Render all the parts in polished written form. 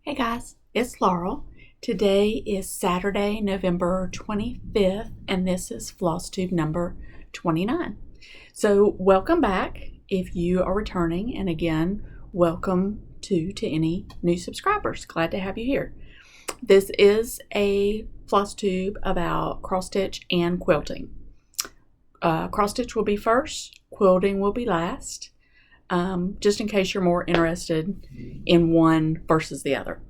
Hey guys, it's Laurel. Today is Saturday, November 25th, and this is FLOSSTUBE number 29. So welcome back if you are returning, and again, welcome to any new subscribers. Glad to have you here. This is a floss tube about cross stitch and quilting. Cross stitch will be first, quilting will be last. Just in case you're more interested in one versus the other.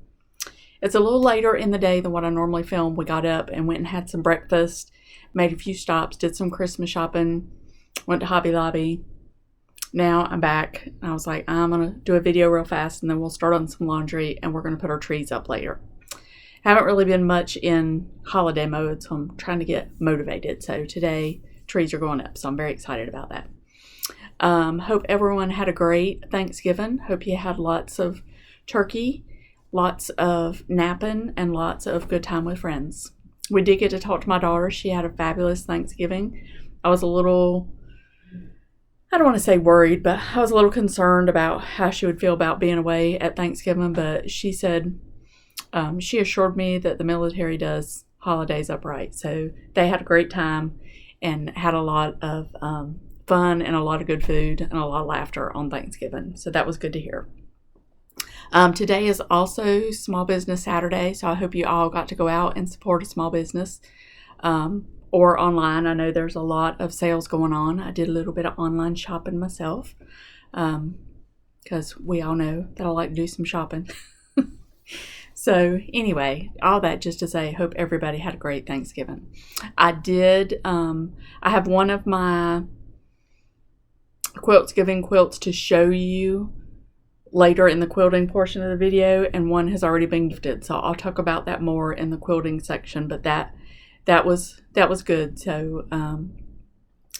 It's a little later in the day than what I normally film. We got up and went and had some breakfast, made a few stops, did some Christmas shopping, went to Hobby Lobby. Now I'm back. I was like, I'm going to do a video real fast and then we'll start on some laundry and we're going to put our trees up later. Haven't really been much in holiday mode, so I'm trying to get motivated. So today trees are going up, so I'm very excited about that. Hope everyone had a great Thanksgiving. Hope you had lots of turkey, lots of napping, and lots of good time with friends. We did get to talk to my daughter. She had a fabulous Thanksgiving. I was a little, I don't want to say worried, but I was a little concerned about how she would feel about being away at Thanksgiving, but she said, she assured me that the military does holidays upright. So they had a great time and had a lot of fun and a lot of good food and a lot of laughter on Thanksgiving. So that was good to hear. Today is also Small Business Saturday, so I hope you all got to go out and support a small business or online. I know there's a lot of sales going on. I did a little bit of online shopping myself because we all know that I like to do some shopping. So anyway, all that just to say, hope everybody had a great Thanksgiving. I have one of my Giving quilts to show you later in the quilting portion of the video, and one has already been gifted, so I'll talk about that more in the quilting section, but that was good. So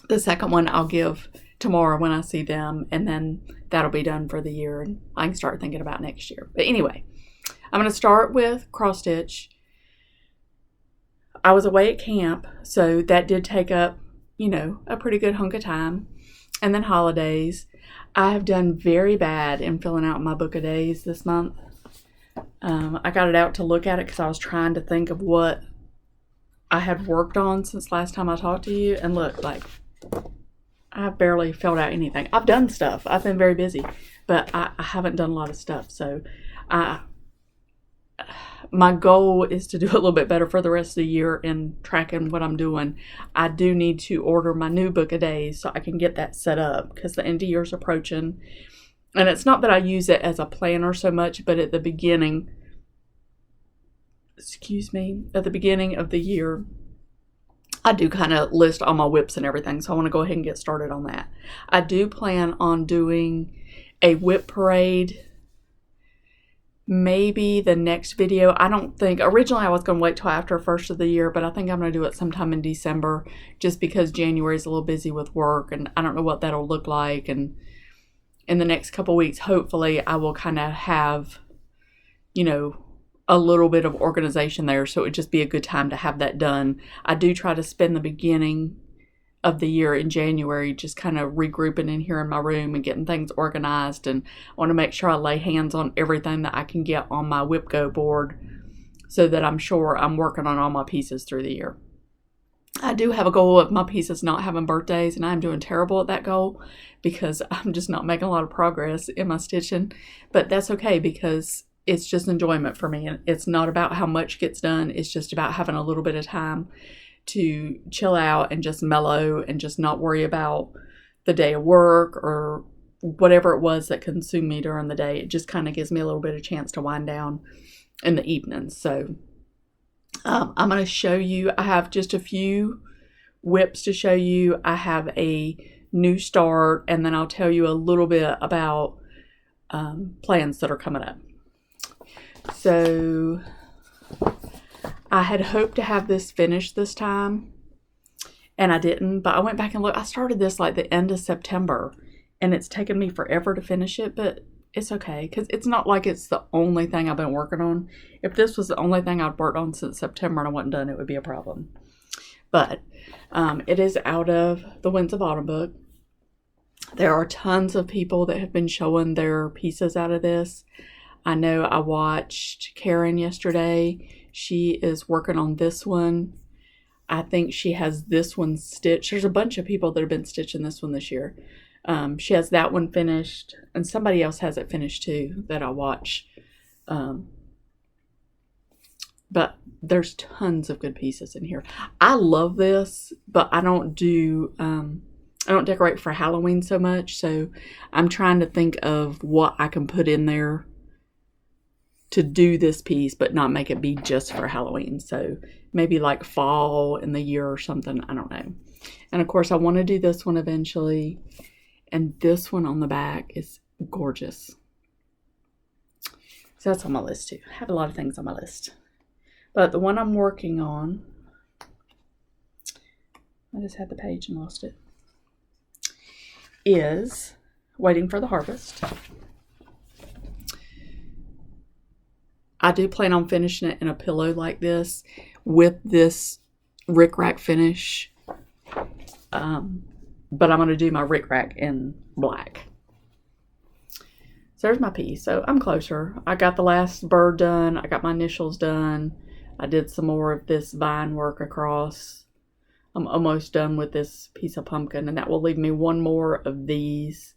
the second one I'll give tomorrow when I see them, and then that'll be done for the year and I can start thinking about next year. But anyway, I'm going to start with cross stitch. I was away at camp, so that did take up, a pretty good hunk of time. And then holidays. I have done very bad in filling out my book of days this month. I got it out to look at it because I was trying to think of what I had worked on since last time I talked to you. And look, I've barely filled out anything. I've done stuff. I've been very busy, but I haven't done a lot of stuff. So my goal is to do a little bit better for the rest of the year in tracking what I'm doing. I do need to order my new book of days so I can get that set up because the end of year is approaching. And it's not that I use it as a planner so much, but at the beginning, of the year, I do kind of list all my whips and everything. So I want to go ahead and get started on that. I do plan on doing a whip parade maybe the next video. I don't think, originally I was going to wait till after first of the year, but I think I'm going to do it sometime in December just because January is a little busy with work and I don't know what that'll look like. And in the next couple weeks, hopefully I will kind of have, a little bit of organization there. So it would just be a good time to have that done. I do try to spend the beginning of the year in January just kind of regrouping in here in my room and getting things organized, and I want to make sure I lay hands on everything that I can get on my whip go board so that I'm sure I'm working on all my pieces through the year. I do have a goal of my pieces not having birthdays, and I'm doing terrible at that goal because I'm just not making a lot of progress in my stitching, but that's okay because it's just enjoyment for me, and it's not about how much gets done. It's just about having a little bit of time to chill out and just mellow and just not worry about the day of work or whatever it was that consumed me during the day. It just kind of gives me a little bit of chance to wind down in the evenings. So I'm going to show you, I have just a few whips to show you. I have a new start, and then I'll tell you a little bit about plans that are coming up. So I had hoped to have this finished this time, and I didn't, but I went back and looked. I started this like the end of September, and it's taken me forever to finish it, but it's okay, because it's not like it's the only thing I've been working on. If this was the only thing I'd worked on since September and I wasn't done, it would be a problem. But it is out of the Winds of Autumn book. There are tons of people that have been showing their pieces out of this. I know I watched Karen yesterday. She is working on this one. I think she has this one stitched. There's a bunch of people that have been stitching this one this year. She has that one finished, and somebody else has it finished too that I watch. But there's tons of good pieces in here. I love this, but I don't decorate for Halloween so much, so I'm trying to think of what I can put in there to do this piece, but not make it be just for Halloween. So maybe like fall in the year or something. I don't know. And of course, I want to do this one eventually. And this one on the back is gorgeous. So that's on my list too. I have a lot of things on my list. But the one I'm working on, I just had the page and lost it, is Waiting for the Harvest. I do plan on finishing it in a pillow like this with this rickrack finish. But I'm going to do my rickrack in black. So there's my piece. So I'm closer. I got the last bird done. I got my initials done. I did some more of this vine work across. I'm almost done with this piece of pumpkin, and that will leave me one more of these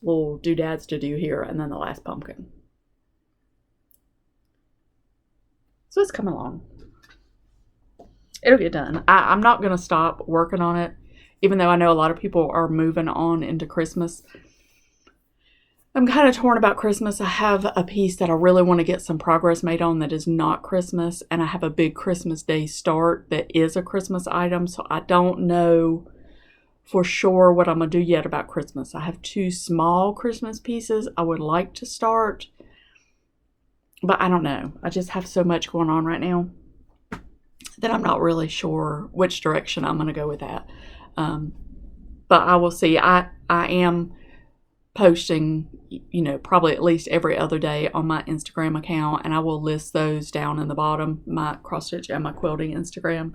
little doodads to do here, and then the last pumpkin. So it's coming along. It'll get done. I'm not going to stop working on it, even though I know a lot of people are moving on into Christmas. I'm kind of torn about Christmas. I have a piece that I really want to get some progress made on that is not Christmas, and I have a big Christmas Day start that is a Christmas item, so I don't know for sure what I'm going to do yet about Christmas. I have 2 small Christmas pieces I would like to start, but I don't know. I just have so much going on right now that I'm not really sure which direction I'm going to go with that. But I will see. I am posting, probably at least every other day on my Instagram account, and I will list those down in the bottom, my cross stitch and my quilting Instagram.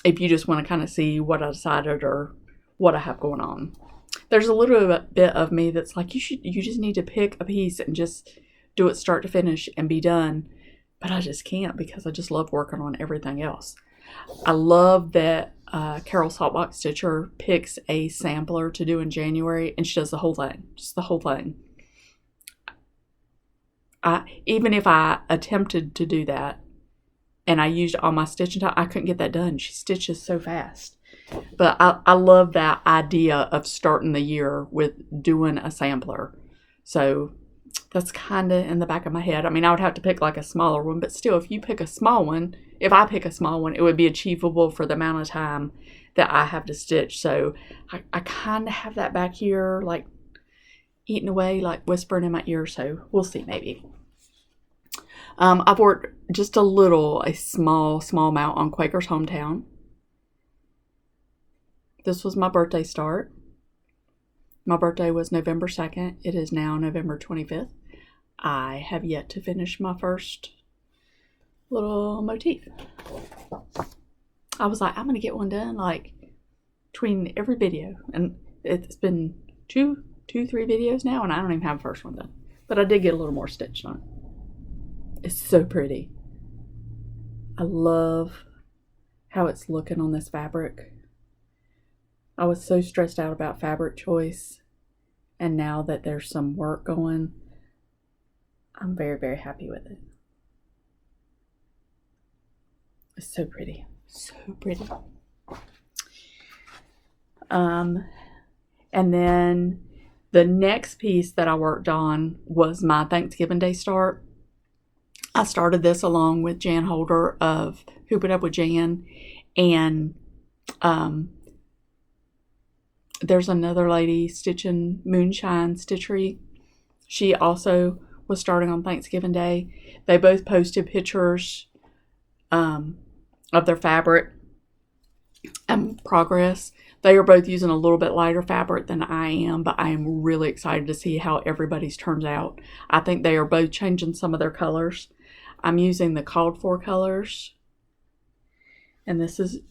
If you just want to kind of see what I decided or what I have going on. There's a little bit of me that's like, you just need to pick a piece and just do it start to finish and be done. But I just can't, because I just love working on everything else. I love that Carol Saltbox Stitcher picks a sampler to do in January, and she does the whole thing, just the whole thing. Even if I attempted to do that and I used all my stitching time, I couldn't get that done. She stitches so fast. But I love that idea of starting the year with doing a sampler. So that's kind of in the back of my head. I mean, I would have to pick like a smaller one, but still, if I pick a small one, it would be achievable for the amount of time that I have to stitch. So I kind of have that back here, like eating away, like whispering in my ear. So we'll see, maybe. I've worked just a small amount on Quaker's Hometown. This was my birthday start. My birthday was November 2nd. It is now November 25th. I have yet to finish my first little motif. I was like, I'm going to get one done like between every video. And it's been two, 3 videos now, and I don't even have the first one done. But I did get a little more stitched on it. It's so pretty. I love how it's looking on this fabric. I was so stressed out about fabric choice, and now that there's some work going, I'm very, very happy with it. It's so pretty. So pretty. And then the next piece that I worked on was my Thanksgiving Day start. I started this along with Jan Holder of Hoop It Up with Jan, and there's another lady stitching Moonshine Stitchery. She also was starting on Thanksgiving Day. They both posted pictures of their fabric and progress. They are both using a little bit lighter fabric than I am, but I am really excited to see how everybody's turns out. I think they are both changing some of their colors. I'm using the called for colors, and this is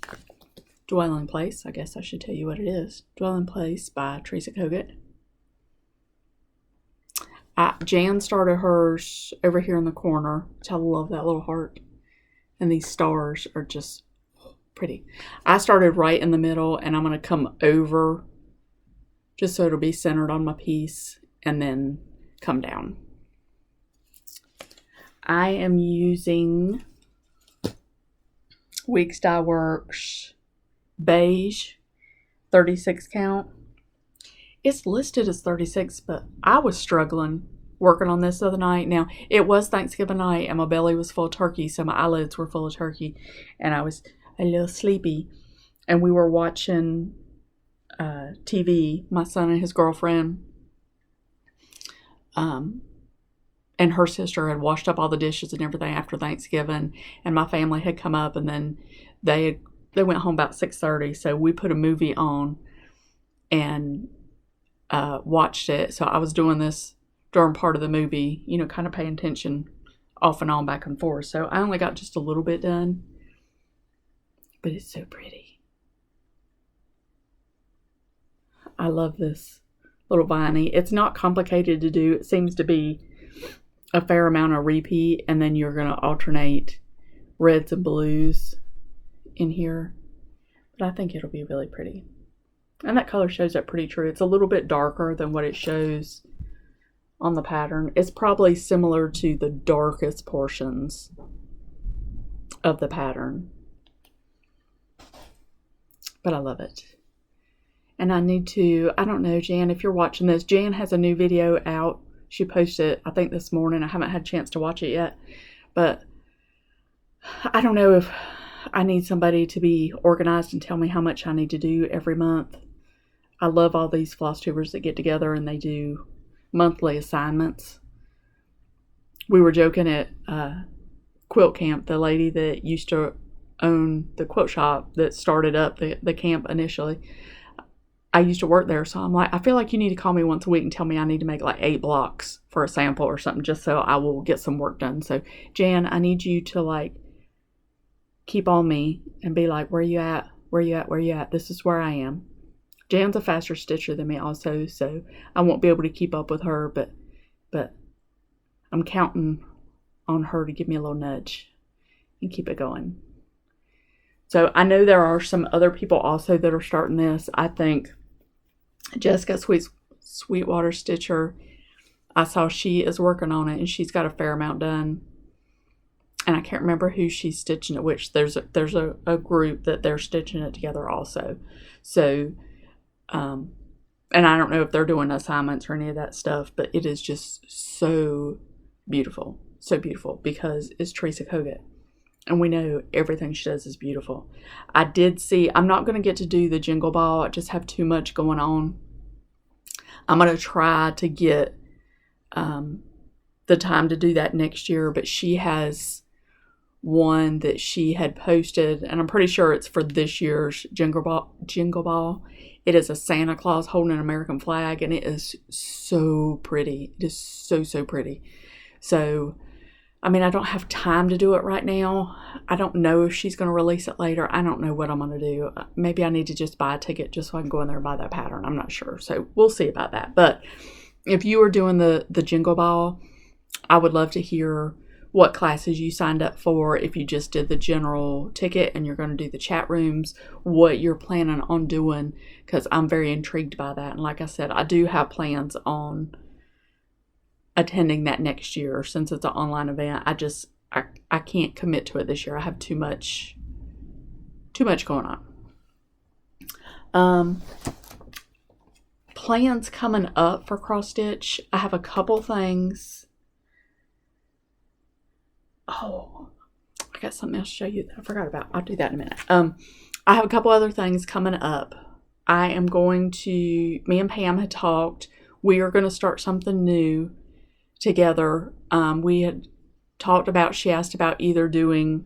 Dwelling Place. I guess I should tell you what it is. Dwelling Place by Teresa Kogut. Jan started hers over here in the corner, which I love that little heart. And these stars are just pretty. I started right in the middle, and I'm going to come over just so it'll be centered on my piece and then come down. I am using Weeks Dye Works beige 36 count. It's listed as 36, but I was struggling working on this the other night. Now, it was Thanksgiving night, and my belly was full of turkey, so my eyelids were full of turkey, and I was a little sleepy. And we were watching TV, my son and his girlfriend, and her sister had washed up all the dishes and everything after Thanksgiving, and my family had come up, and then they went home about 6:30, so we put a movie on and watched it. So I was doing this during part of the movie, you know, kind of paying attention off and on, back and forth. So I only got just a little bit done, but it's so pretty. I love this little viney. It's not complicated to do. It seems to be a fair amount of repeat, and then you're going to alternate reds and blues in here. But I think it'll be really pretty. And that color shows up pretty true. It's a little bit darker than what it shows on the pattern. It's probably similar to the darkest portions of the pattern. But I love it. And I need to, I don't know, Jan, if you're watching this, Jan has a new video out. She posted it, I think, this morning. I haven't had a chance to watch it yet. But I don't know if I need somebody to be organized and tell me how much I need to do every month. I love all these floss tubers that get together and they do monthly assignments. We were joking at quilt camp, the lady that used to own the quilt shop that started up the camp initially. I used to work there, so I'm like, I feel like you need to call me once a week and tell me I need to make like 8 blocks for a sample or something, just so I will get some work done. So, Jan, I need you to like keep on me and be like, where you at? Where you at? Where you at? This is where I am. Jan's a faster stitcher than me also, so I won't be able to keep up with her, but I'm counting on her to give me a little nudge and keep it going. So I know there are some other people also that are starting this. I think Jessica Sweetwater Stitcher, I saw she is working on it and she's got a fair amount done. And I can't remember who she's stitching it, which there's a group that they're stitching it together also. So, and I don't know if they're doing assignments or any of that stuff, but it is just so beautiful because it's Teresa Kogut. And we know everything she does is beautiful. I did see, I'm not going to get to do the jingle ball. I just have too much going on. I'm going to try to get the time to do that next year. But she has one that she had posted, and I'm pretty sure it's for this year's jingle ball. It is a Santa Claus holding an American flag, and it is so pretty. It is so pretty. So, I mean, I don't have time to do it right now. I don't know if she's going to release it later. I don't know what I'm going to do. Maybe I need to just buy a ticket just so I can go in there and buy that pattern. I'm not sure. So we'll see about that. But if you are doing the jingle ball, I would love to hear what classes you signed up for. If you just did the general ticket and you're going to do the chat rooms, what you're planning on doing, because I'm very intrigued by that. And like I said, I do have plans on attending that next year. Since it's an online event, I can't commit to it this year. I have too much going on. Plans coming up for cross stitch. I have a couple things. Oh, I got something else to show you that I forgot about. I'll do that in a minute. I have a couple other things coming up. I am going to, me and Pam had talked, we are going to start something new together. We had talked about, she asked about either doing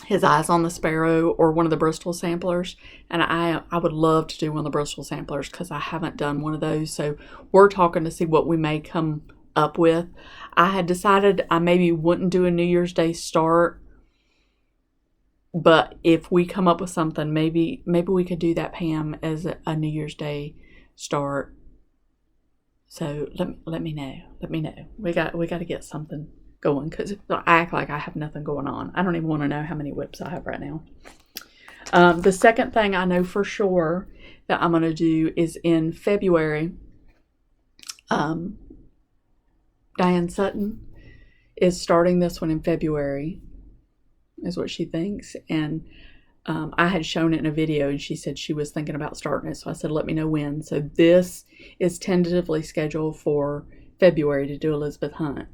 his eyes on the sparrow or one of the Bristol samplers, and I would love to do one of the Bristol samplers because I haven't done one of those. So we're talking to see what we may come up with. I had decided I maybe wouldn't do a New Year's Day start, but if we come up with something, maybe we could do that, Pam, as a New Year's Day start. So let me know. Let me know. We got to get something going, because I act like I have nothing going on. I don't even want to know how many whips I have right now. The second thing I know for sure that I'm going to do is in February. Diane Sutton is starting this one in February, is what she thinks. And I had shown it in a video, and she said she was thinking about starting it. So I said, let me know when. So this is tentatively scheduled for February to do Elizabeth Hunt.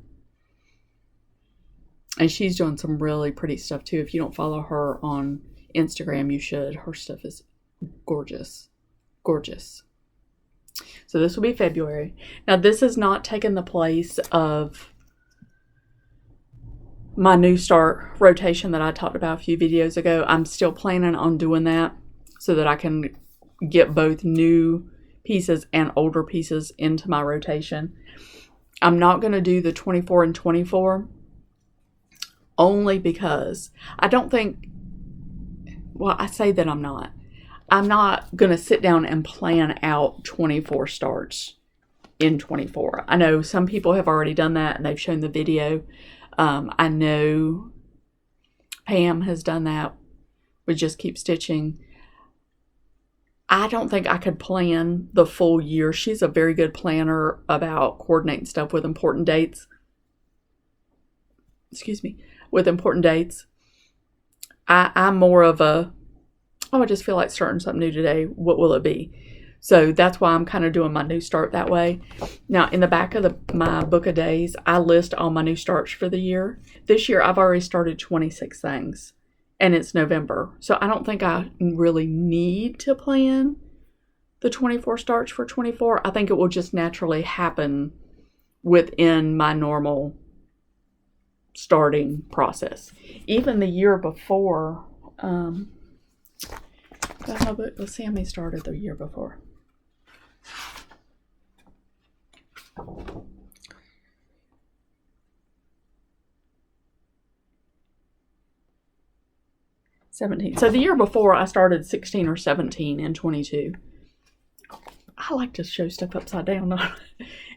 And she's doing some really pretty stuff too. If you don't follow her on Instagram, you should. Her stuff is gorgeous. Gorgeous. So this will be February. Now, this has not taken the place of my New Start rotation that I talked about a few videos ago. I'm still planning on doing that so that I can get both new pieces and older pieces into my rotation. I'm not going to do the 24 and 24 only because I don't think, well, I say that I'm not going to sit down and plan out 24 starts in 24. I know some people have already done that and they've shown the video. I know Pam has done that with Just Keep Stitching. I don't think I could plan the full year. She's a very good planner about coordinating stuff with important dates. With important dates. I'm more of a, I just feel like starting something new today. What will it be? So that's why I'm kind of doing my New Start that way. Now, in the back of my book of days, I list all my new starts for the year. This year, I've already started 26 things, and it's November. So I don't think I really need to plan the 24 starts for 24. I think it will just naturally happen within my normal starting process. Even the year before, let's see how many started the year before. $17. So the year before, I started 16 or 17 and 22. I like to show stuff upside down.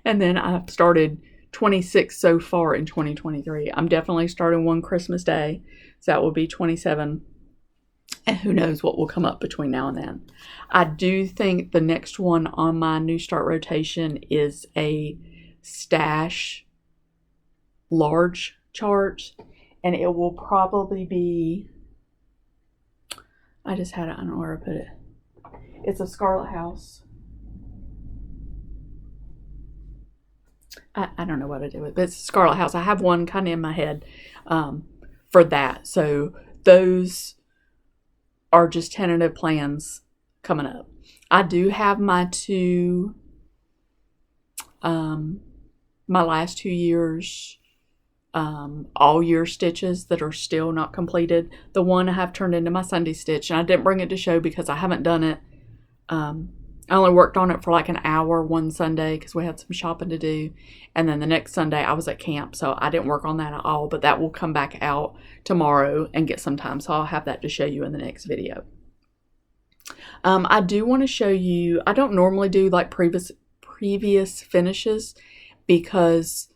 And then I've started 26 so far in 2023. I'm definitely starting one Christmas Day. So that will be 27. And who knows what will come up between now and then. I do think the next one on my New Start rotation is a stash large chart. And it will probably be, I just had it, I don't know where I put it. It's a Scarlet House. I don't know what to do with it, but it's a Scarlet House. I have one kind of in my head for that. So those are just tentative plans coming up. I do have my two, my last 2 years, all year stitches that are still not completed. The one I have turned into my Sunday stitch, and I didn't bring it to show because I haven't done it. I only worked on it for like an hour one Sunday because we had some shopping to do. And then the next Sunday I was at camp, so I didn't work on that at all. But that will come back out tomorrow and get some time. So I'll have that to show you in the next video. I do want to show you, I don't normally do like previous finishes because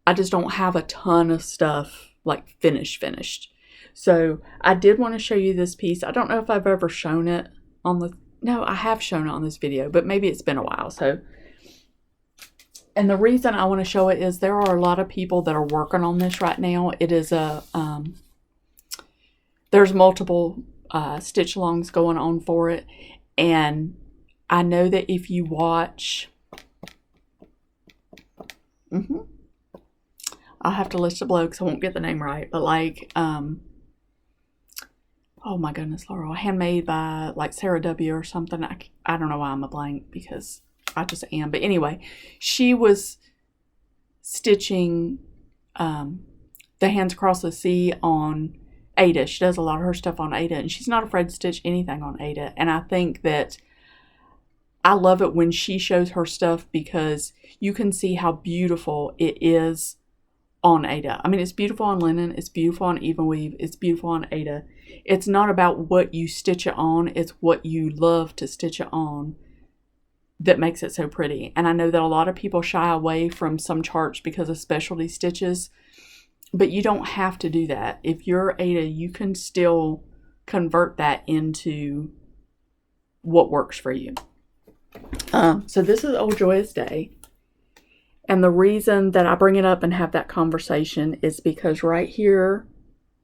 I just don't have a ton of stuff like finished. So I did want to show you this piece. I don't know if I've ever shown it on the, no, I have shown it on this video, but maybe it's been a while. So, and the reason I want to show it is there are a lot of people that are working on this right now. It is a, there's multiple stitch alongs going on for it. And I know that if you watch, I'll have to list it below because I won't get the name right, but like, oh my goodness, Laurel, handmade by like Sarah W. or something. I don't know why I'm a blank because I just am. But anyway, she was stitching the Hands Across the Sea on Ada. She does a lot of her stuff on Ada, and she's not afraid to stitch anything on Ada. And I think that I love it when she shows her stuff because you can see how beautiful it is on Ada. I mean, it's beautiful on linen, it's beautiful on even weave, it's beautiful on Ada. It's not about what you stitch it on, it's what you love to stitch it on that makes it so pretty. And I know that a lot of people shy away from some charts because of specialty stitches, but you don't have to do that. If you're Ada, you can still convert that into what works for you. So this is Old Joyous Day. And the reason that I bring it up and have that conversation is because right here,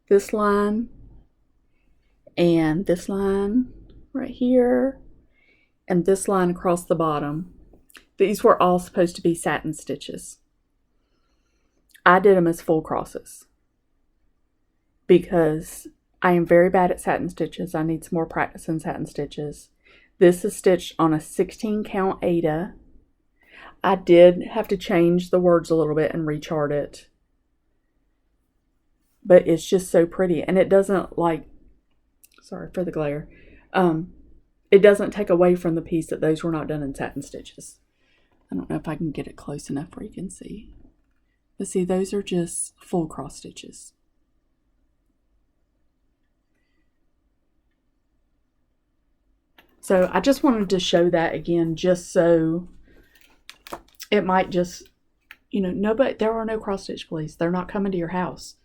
this line and this line right here and this line across the bottom, these were all supposed to be satin stitches. I did them as full crosses because I am very bad at satin stitches. I need some more practice in satin stitches. This is stitched on a 16 count Ada. I did have to change the words a little bit and rechart it. But it's just so pretty. And it doesn't sorry for the glare. It doesn't take away from the piece that those were not done in satin stitches. I don't know if I can get it close enough where you can see. But see, those are just full cross stitches. So I just wanted to show that again, just so it might just, there are no cross stitch police. They're not coming to your house.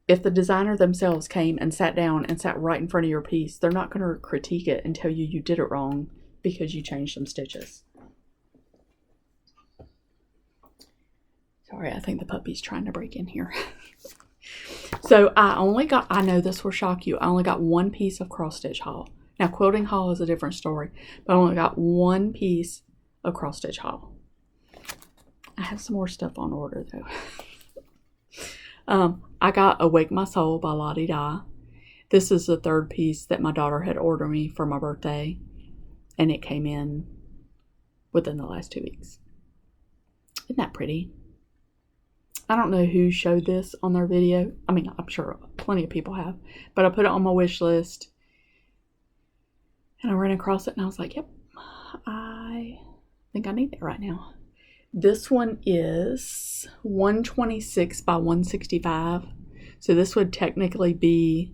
If the designer themselves came and sat down and sat right in front of your piece, they're not going to critique it and tell you you did it wrong because you changed some stitches. Sorry, I think the puppy's trying to break in here. So I know this will shock you, I only got one piece of cross stitch haul. Now quilting haul is a different story, but I only got one piece of cross stitch haul. I have some more stuff on order though. I got Awake My Soul by Lottie Di. This is the third piece that my daughter had ordered me for my birthday, and it came in within the last 2 weeks. Isn't that pretty? I don't know who showed this on their video. I mean, I'm sure plenty of people have, but I put it on my wish list, and I ran across it, and I was like, yep, I think I need that right now. This one is 126 by 165. So this would technically be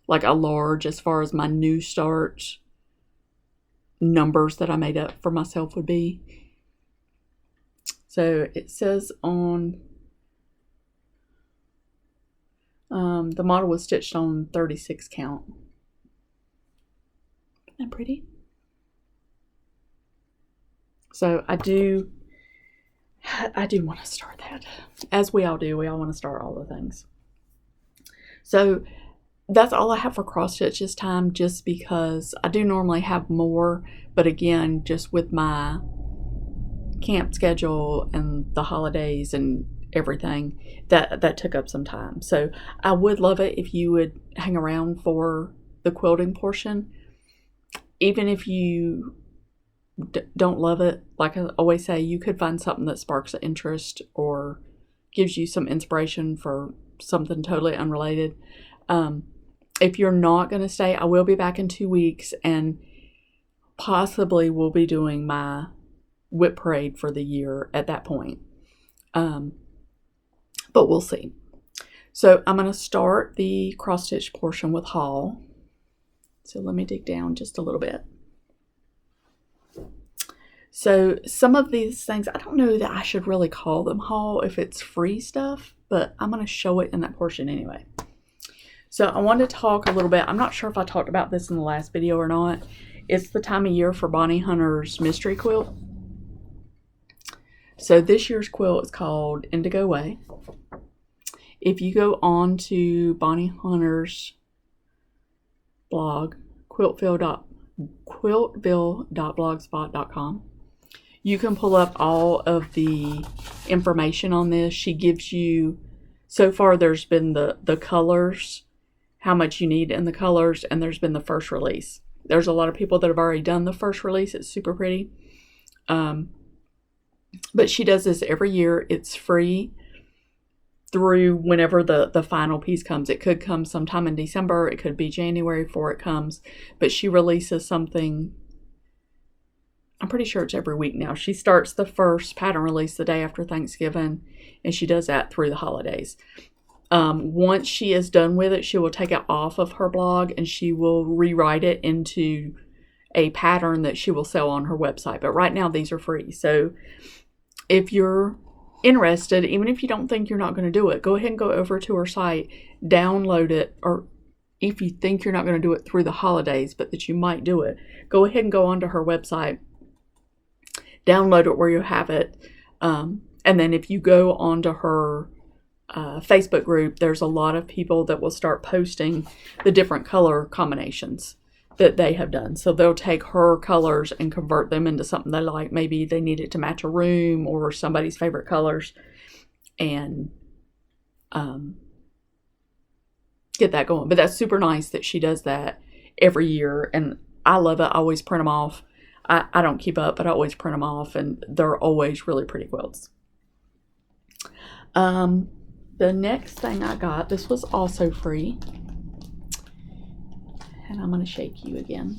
like a large as far as my new start numbers that I made up for myself would be. So it says on the model was stitched on 36 count. Isn't that pretty? So I do want to start that, as we all do. We all want to start all the things. So that's all I have for cross stitch this time, just because I do normally have more, but again, just with my camp schedule and the holidays and everything, that took up some time. So I would love it if you would hang around for the quilting portion. Even if you don't love it, like I always say, you could find something that sparks an interest or gives you some inspiration for something totally unrelated. If you're not going to stay, I will be back in 2 weeks, and possibly we'll be doing my whip parade for the year at that point. But we'll see. So I'm going to start the cross stitch portion with haul. So let me dig down just a little bit. So some of these things, I don't know that I should really call them haul if it's free stuff, but I'm going to show it in that portion anyway. So I wanted to talk a little bit. I'm not sure if I talked about this in the last video or not. It's the time of year for Bonnie Hunter's mystery quilt. So this year's quilt is called Indigo Way. If you go on to Bonnie Hunter's blog, quiltville.blogspot.com, you can pull up all of the information on this. She gives you, so far there's been the colors, how much you need in the colors, and there's been the first release. There's a lot of people that have already done the first release. It's super pretty. But she does this every year. It's free through whenever the final piece comes. It could come sometime in December. It could be January before it comes. But she releases something, I'm pretty sure it's every week now. She starts the first pattern release the day after Thanksgiving, and she does that through the holidays. Once she is done with it, she will take it off of her blog and she will rewrite it into a pattern that she will sell on her website. But right now these are free. So if you're interested, even if you don't think you're not going to do it, go ahead and go over to her site, download it, or if you think you're not going to do it through the holidays, but that you might do it, go ahead and go onto her website, download it where you have it. And then if you go onto her Facebook group, there's a lot of people that will start posting the different color combinations that they have done. So they'll take her colors and convert them into something they like. Maybe they need it to match a room or somebody's favorite colors, and get that going. But that's super nice that she does that every year, and I love it. I always print them off. I don't keep up, but I always print them off, and they're always really pretty quilts. The next thing I got, this was also free, and I'm going to shake you again.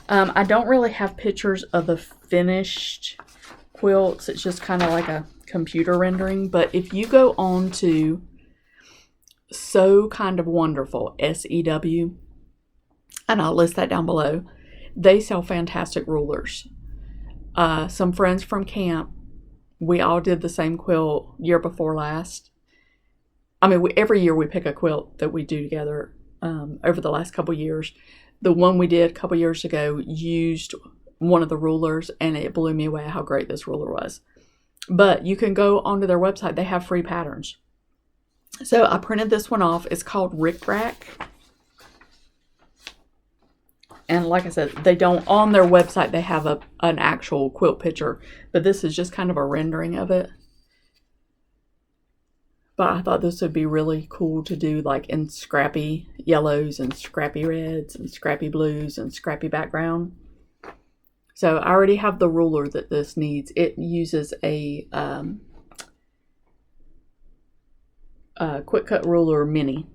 I don't really have pictures of the finished quilts. It's just kind of like a computer rendering. But if you go on to So Kind of Wonderful, SEW, and I'll list that down below, they sell fantastic rulers. Some friends from camp, we all did the same quilt year before last. I mean, every year we pick a quilt that we do together over the last couple years. The one we did a couple years ago used one of the rulers, and it blew me away how great this ruler was. But you can go onto their website. They have free patterns. So I printed this one off. It's called Rick Rack. And like I said, they don't, on their website, they have an actual quilt picture. But this is just kind of a rendering of it. But I thought this would be really cool to do like in scrappy yellows and scrappy reds and scrappy blues and scrappy background. So I already have the ruler that this needs. It uses a quick cut ruler mini.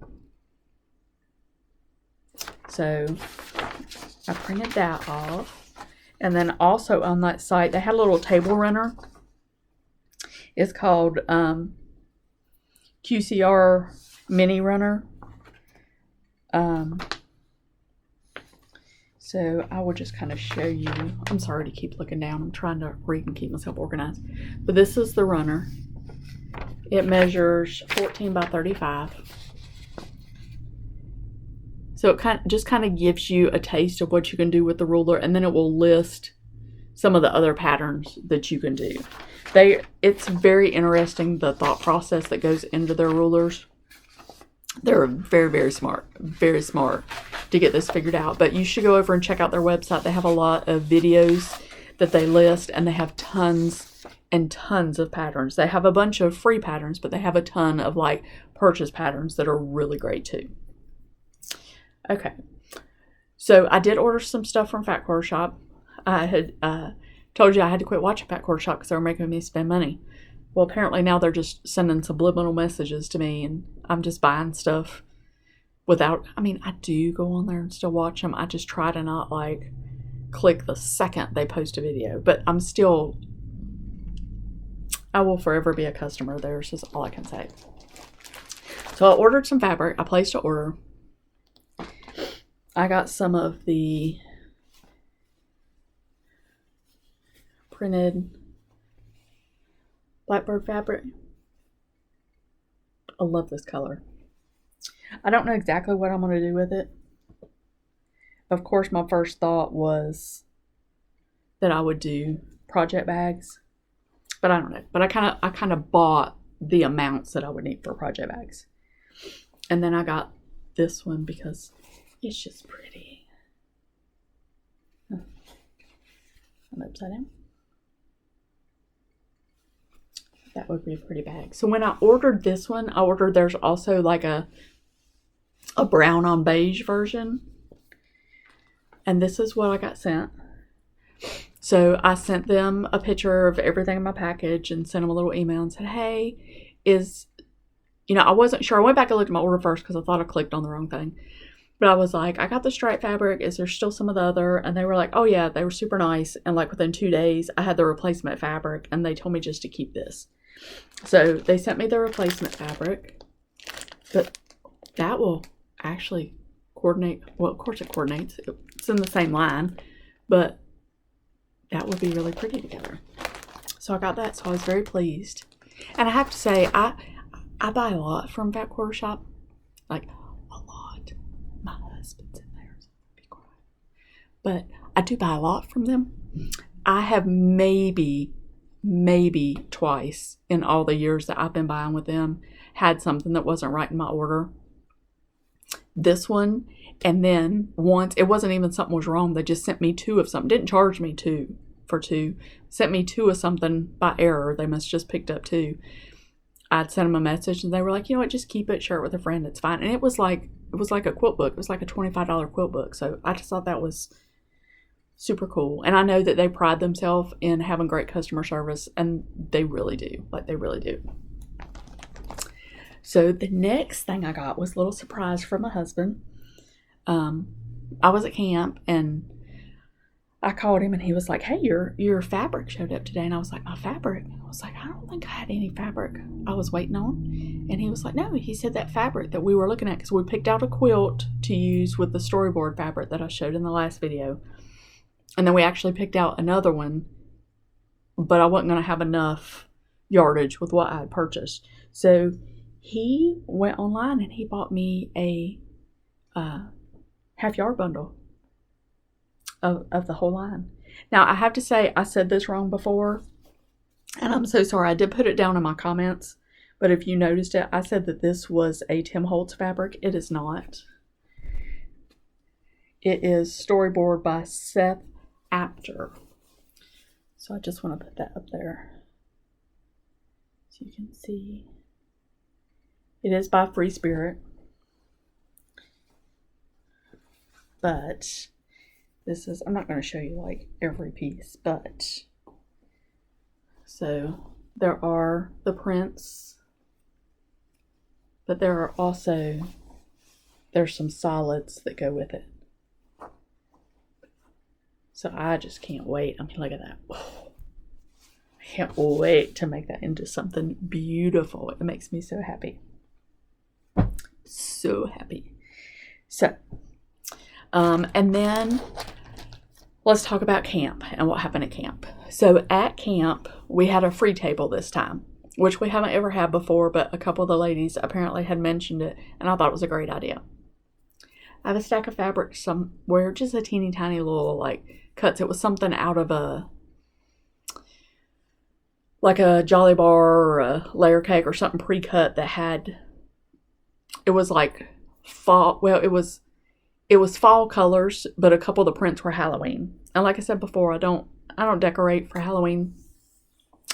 So I printed that off. And then also on that site, they had a little table runner. It's called QCR Mini Runner. So I will just kind of show you. I'm sorry to keep looking down. I'm trying to read and keep myself organized. But this is the runner. It measures 14 by 35. So it just kind of gives you a taste of what you can do with the ruler, and then it will list some of the other patterns that you can do. It's very interesting, the thought process that goes into their rulers. They're very, very smart to get this figured out. But you should go over and check out their website. They have a lot of videos that they list, and they have tons and tons of patterns. They have a bunch of free patterns, but they have a ton of like purchase patterns that are really great too. Okay, so I did order some stuff from Fat Quarter Shop. I had told you I had to quit watching Fat Quarter Shop because they were making me spend money. Well, apparently now they're just sending subliminal messages to me, and I'm just buying stuff without, I mean, I do go on there and still watch them. I just try to not like click the second they post a video, but I will forever be a customer of theirs, is all I can say. So I ordered some fabric. I placed an order. I got some of the printed Blackbird fabric. I love this color. I don't know exactly what I'm going to do with it. Of course, my first thought was that I would do project bags, but I don't know. But I kind of bought the amounts that I would need for project bags. And then I got this one because it's just pretty. I'm upside down. That would be a pretty bag. So when I ordered this one, there's also like a brown on beige version. And this is what I got sent. So I sent them a picture of everything in my package and sent them a little email and said, hey, I wasn't sure. I went back and looked at my order first because I thought I clicked on the wrong thing. But I was like, I got the stripe fabric. Is there still some of the other? And they were like, oh yeah, they were super nice. And like within 2 days, I had the replacement fabric, and they told me just to keep this. So they sent me the replacement fabric, but that will actually coordinate. Well, of course it coordinates. It's in the same line, but that would be really pretty together. So I got that, so I was very pleased. And I have to say, I buy a lot from Fat Quarter Shop. Like, a lot. My husband's in there, so be quiet. But I do buy a lot from them. I have maybe twice in all the years that I've been buying with them had something that wasn't right in my order. This one, and then once, it wasn't even something was wrong. They just sent me two of something. Didn't charge me for two. Sent me two of something by error. They must just picked up two. I'd sent them a message and they were like, you know what, just keep it, share it with a friend, it's fine. And it was like a quilt book. It was like a $25 quilt book. So I just thought that was super cool. And I know that they pride themselves in having great customer service, and they really do. Like, they really do. So the next thing I got was a little surprise from my husband. I was at camp and I called him and he was like, hey, your fabric showed up today. And I was like, my fabric? I was like, I don't think I had any fabric I was waiting on. And he was like, no, he said that fabric that we were looking at, because we picked out a quilt to use with the storyboard fabric that I showed in the last video. And then we actually picked out another one, but I wasn't going to have enough yardage with what I had purchased. So he went online and he bought me a half yard bundle of the whole line. Now, I have to say, I said this wrong before, and I'm so sorry. I did put it down in my comments, but if you noticed it, I said that this was a Tim Holtz fabric. It is not. It is storyboard by Seth Apter. So I just want to put that up there so you can see. It is by Free Spirit, but this is, I'm not going to show you like every piece, but so there are the prints, but there are also, there's some solids that go with it. So I just can't wait. I mean, look at that. Oh, I can't wait to make that into something beautiful. It makes me so happy. So happy. So, and then let's talk about camp and what happened at camp. So at camp, we had a free table this time, which we haven't ever had before, but a couple of the ladies apparently had mentioned it, and I thought it was a great idea. I have a stack of fabric somewhere, just a teeny tiny little like cuts. It was something out of like a Jolly Bar or a layer cake or something pre-cut that had, it was like fall, well, it was fall colors, but a couple of the prints were Halloween. And like I said before, I don't decorate for Halloween.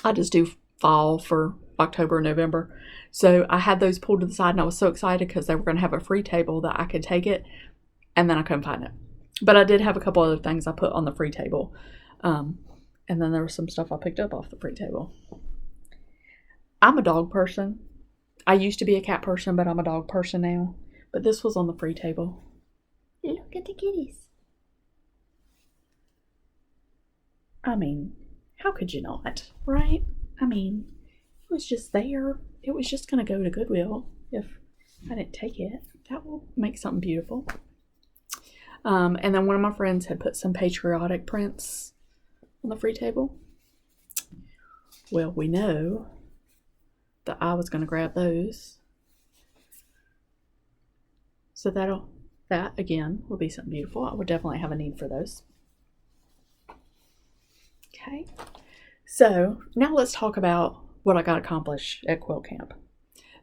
I just do fall for October and November. So I had those pulled to the side, and I was so excited because they were going to have a free table that I could take it, and then I couldn't find it. But I did have a couple other things I put on the free table. And then there was some stuff I picked up off the free table. I'm a dog person. I used to be a cat person, but I'm a dog person now. But this was on the free table. Look at the kitties. I mean, how could you not, right? I mean, it was just there. It was just going to go to Goodwill if I didn't take it. That will make something beautiful. And then one of my friends had put some patriotic prints on the free table. Well, we know that I was going to grab those. So that again will be something beautiful. I would definitely have a need for those. Okay. So now let's talk about what I got accomplished at quilt camp.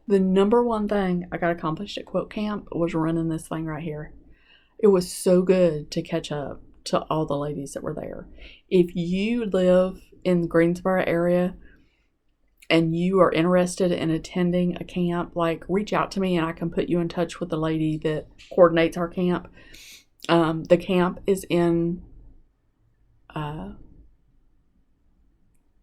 The number one thing I got accomplished at quilt camp was running this thing right here. It was so good to catch up to all the ladies that were there. If you live in the Greensboro area and you are interested in attending a camp, like, reach out to me and I can put you in touch with the lady that coordinates our camp. The camp is in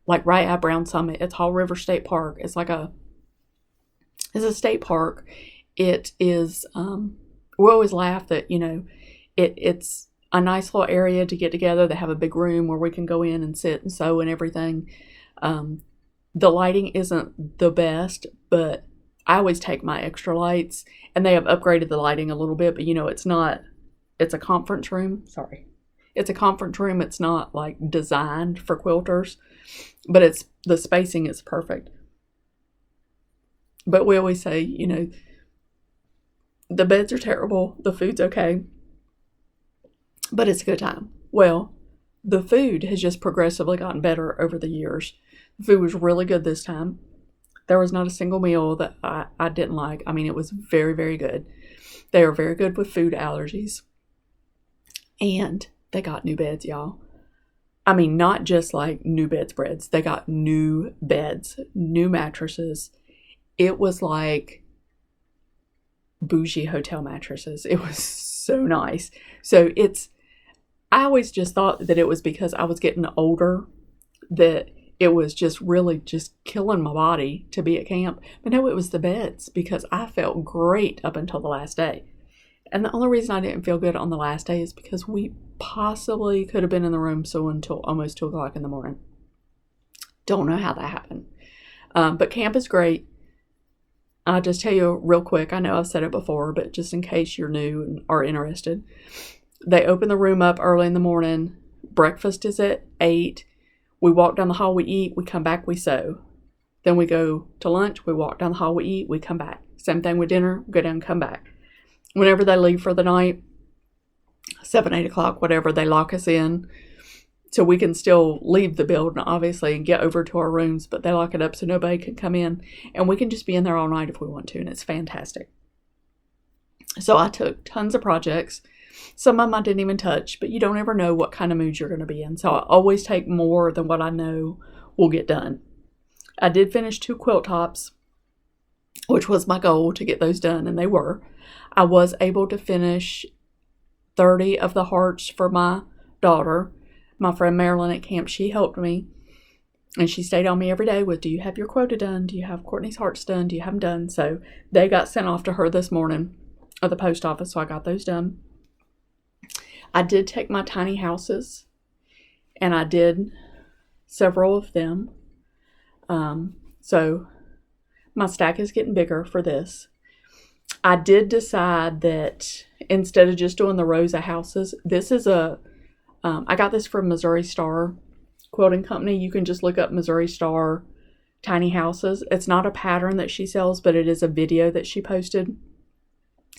like right at Brown Summit. It's Hall River State Park. It's a state park. It is, we always laugh that, you know, it's a nice little area to get together. They have a big room where we can go in and sit and sew and everything. The lighting isn't the best, but I always take my extra lights, and they have upgraded the lighting a little bit, but you know, it's not it's a conference room. Sorry. It's a conference room. It's not like designed for quilters, but the spacing is perfect. But we always say, you know, the beds are terrible, the food's okay, but it's a good time. Well, the food has just progressively gotten better over the years. The food was really good this time. There was not a single meal that I didn't like. I mean, it was very, very good. They are very good with food allergies. And they got new beds, y'all. I mean, not just like new bedspreads. They got new beds, new mattresses. It was like bougie hotel mattresses. It was so nice. So I always just thought that it was because I was getting older that it was just really just killing my body to be at camp. But no, it was the beds, because I felt great up until the last day. And the only reason I didn't feel good on the last day is because we possibly could have been in the room until almost 2 o'clock in the morning. Don't know how that happened. But camp is great. I'll just tell you real quick. I know I've said it before, but just in case you're new and are interested. They open the room up early in the morning. Breakfast is at 8. We walk down the hall, we eat, we come back, we sew. Then we go to lunch, we walk down the hall, we eat, we come back. Same thing with dinner, go down, come back. Whenever they leave for the night, 7, 8 o'clock, whatever, they lock us in. So we can still leave the building, obviously, and get over to our rooms, but they lock it up so nobody can come in. And we can just be in there all night if we want to, and it's fantastic. So I took tons of projects. Some of them I didn't even touch, but you don't ever know what kind of mood you're going to be in. So I always take more than what I know will get done. I did finish 2 quilt tops, which was my goal to get those done, and they were. I was able to finish 30 of the hearts for my daughter. My friend Marilyn at camp, she helped me. And she stayed on me every day with, do you have your quota done? Do you have Courtney's hearts done? Do you have them done? So they got sent off to her this morning at the post office, so I got those done. I did take my tiny houses, and I did several of them. So my stack is getting bigger for this. I did decide that instead of just doing the rows of houses, this is I got this from Missouri Star Quilting Company. You can just look up Missouri Star tiny houses. It's not a pattern that she sells, but it is a video that she posted.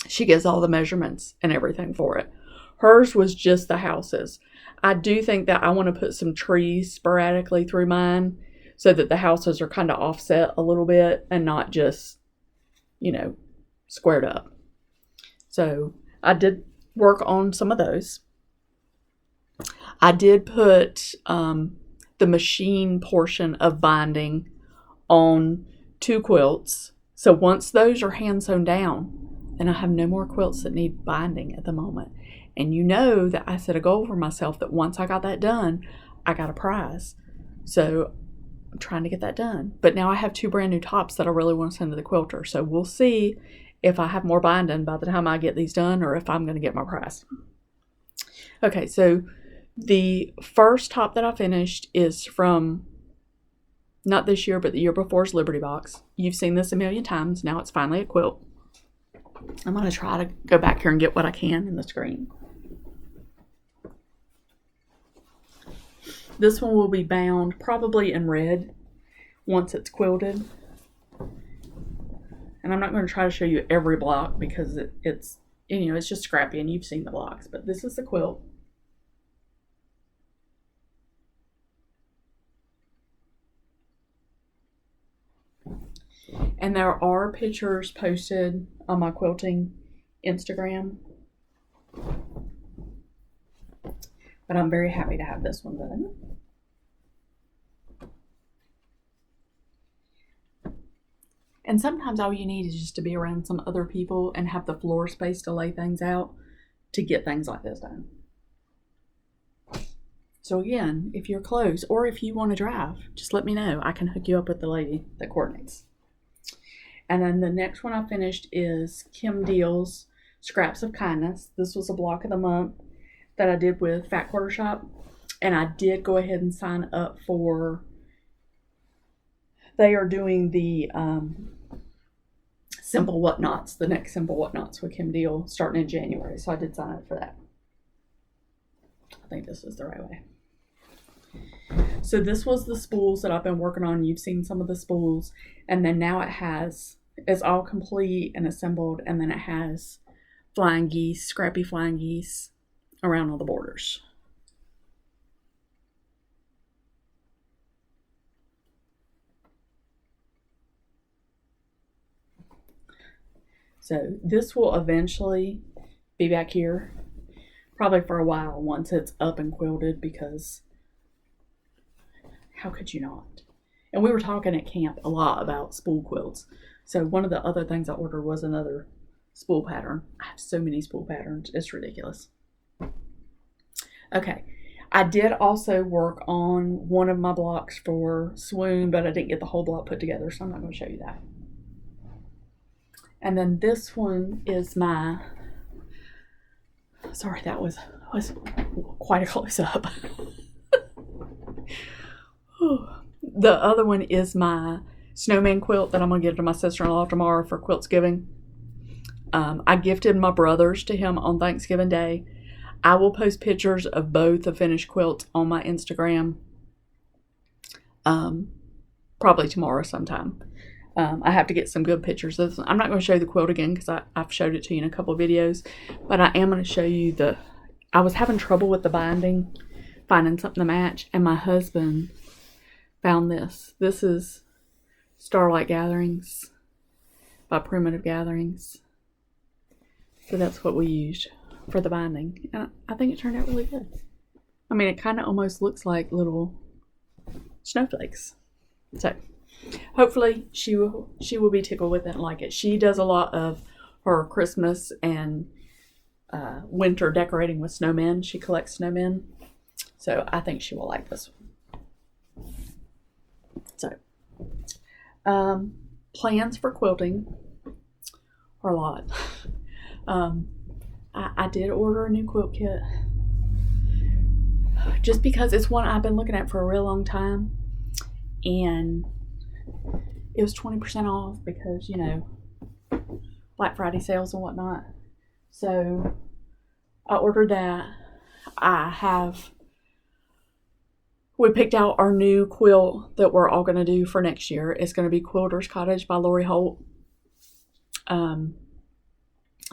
She gives all the measurements and everything for it. Hers was just the houses. I do think that I want to put some trees sporadically through mine so that the houses are kind of offset a little bit and not just, squared up. So I did work on some of those. I did put the machine portion of binding on 2 quilts. So once those are hand sewn down, then I have no more quilts that need binding at the moment. And you know that I set a goal for myself that once I got that done, I got a prize. So I'm trying to get that done. But now I have 2 brand new tops that I really want to send to the quilter. So we'll see if I have more binding by the time I get these done or if I'm going to get my prize. Okay, so the first top that I finished is from, not this year, but the year before's Liberty Box. You've seen this a million times. Now it's finally a quilt. I'm going to try to go back here and get what I can in the screen. This one will be bound probably in red once it's quilted. And I'm not going to try to show you every block because it's just scrappy and you've seen the blocks. But this is the quilt. And there are pictures posted on my quilting Instagram. But I'm very happy to have this one done. And sometimes all you need is just to be around some other people and have the floor space to lay things out to get things like this done. So again, if you're close or if you want to drive, just let me know. I can hook you up with the lady that coordinates. And then the next one I finished is Kim Deal's Scraps of Kindness. This was a block of the month that I did with Fat Quarter Shop. And I did go ahead and sign up for, they are doing the Simple Whatnots, the next Simple Whatnots with Kim Deal starting in January. So I did sign up for that. I think this is the right way. So this was the spools that I've been working on. You've seen some of the spools. And then now it's all complete and assembled. And then it has flying geese, scrappy flying geese around all the borders. So this will eventually be back here, probably for a while once it's up and quilted, because how could you not? And we were talking at camp a lot about spool quilts. So one of the other things I ordered was another spool pattern. I have so many spool patterns. It's ridiculous. Okay. I did also work on one of my blocks for Swoon, but I didn't get the whole block put together, so I'm not going to show you that. And then this one is my, sorry, that was quite a close-up. The other one is my snowman quilt that I'm going to give to my sister-in-law tomorrow for Quiltsgiving. I gifted my brothers to him on Thanksgiving Day. I will post pictures of both the finished quilts on my Instagram probably tomorrow sometime. I have to get some good pictures of this. I'm not going to show you the quilt again because I've showed it to you in a couple of videos, but I am going to show you I was having trouble with the binding, finding something to match, and my husband found this. This is Starlight Gatherings by Primitive Gatherings. So that's what we used for the binding. And I think it turned out really good. I mean, it kind of almost looks like little snowflakes. So hopefully she will be tickled with it and like it. She does a lot of her Christmas and winter decorating with snowmen. She collects snowmen. So I think she will like this one. So, plans for quilting are a lot. I did order a new quilt kit just because it's one I've been looking at for a real long time, and it was 20% off because, you know, Black Friday sales and whatnot. So I ordered that. We picked out our new quilt that we're all going to do for next year. It's going to be Quilter's Cottage by Lori Holt.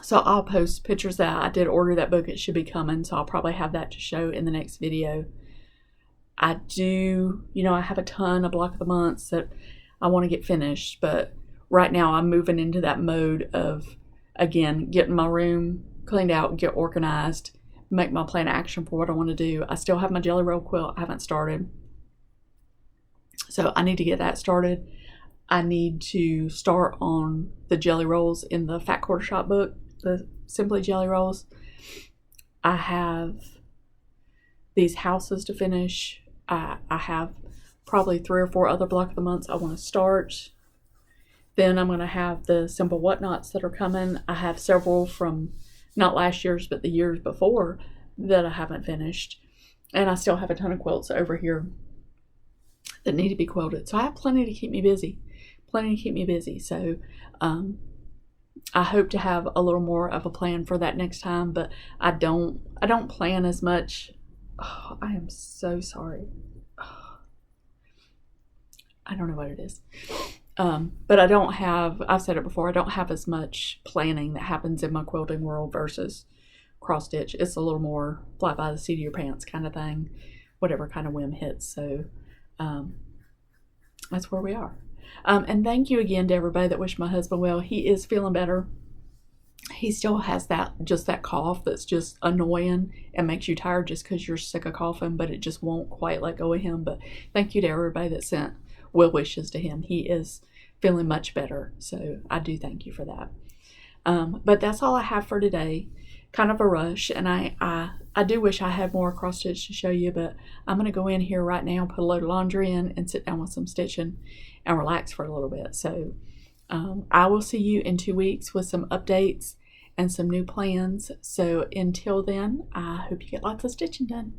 So I'll post pictures of that. I did order that book. It should be coming, so I'll probably have that to show in the next video. I have a ton of block of the months that I want to get finished, but right now I'm moving into that mode of, again, getting my room cleaned out, get organized, make my plan of action for what I want to do. I still have my jelly roll quilt I haven't started, so I need to get that started. I need to start on the jelly rolls in the Fat Quarter Shop book, the Simply Jelly Rolls. I have these houses to finish. I have probably 3 or 4 other block of the months I want to start. Then I'm going to have the Simple Whatnots that are coming. I have several from not last year's, but the years before that I haven't finished. And I still have a ton of quilts over here that need to be quilted. So I have plenty to keep me busy. So I hope to have a little more of a plan for that next time, but I don't plan as much. Oh, I am so sorry. Oh, I don't know what it is. But I've said it before, I don't have as much planning that happens in my quilting world versus cross stitch. It's a little more fly by the seat of your pants kind of thing, whatever kind of whim hits. So that's where we are. And thank you again to everybody that wished my husband well. He is feeling better. He still has that cough that's just annoying and makes you tired just because you're sick of coughing, but it just won't quite let go of him. But thank you to everybody that sent well wishes to him. He is feeling much better, so I do thank you for that. But that's all I have for today. Kind of a rush, and I do wish I had more cross stitch to show you, but I'm going to go in here right now, put a load of laundry in, and sit down with some stitching and relax for a little bit. So I will see you in 2 weeks with some updates and some new plans. So until then, I hope you get lots of stitching done.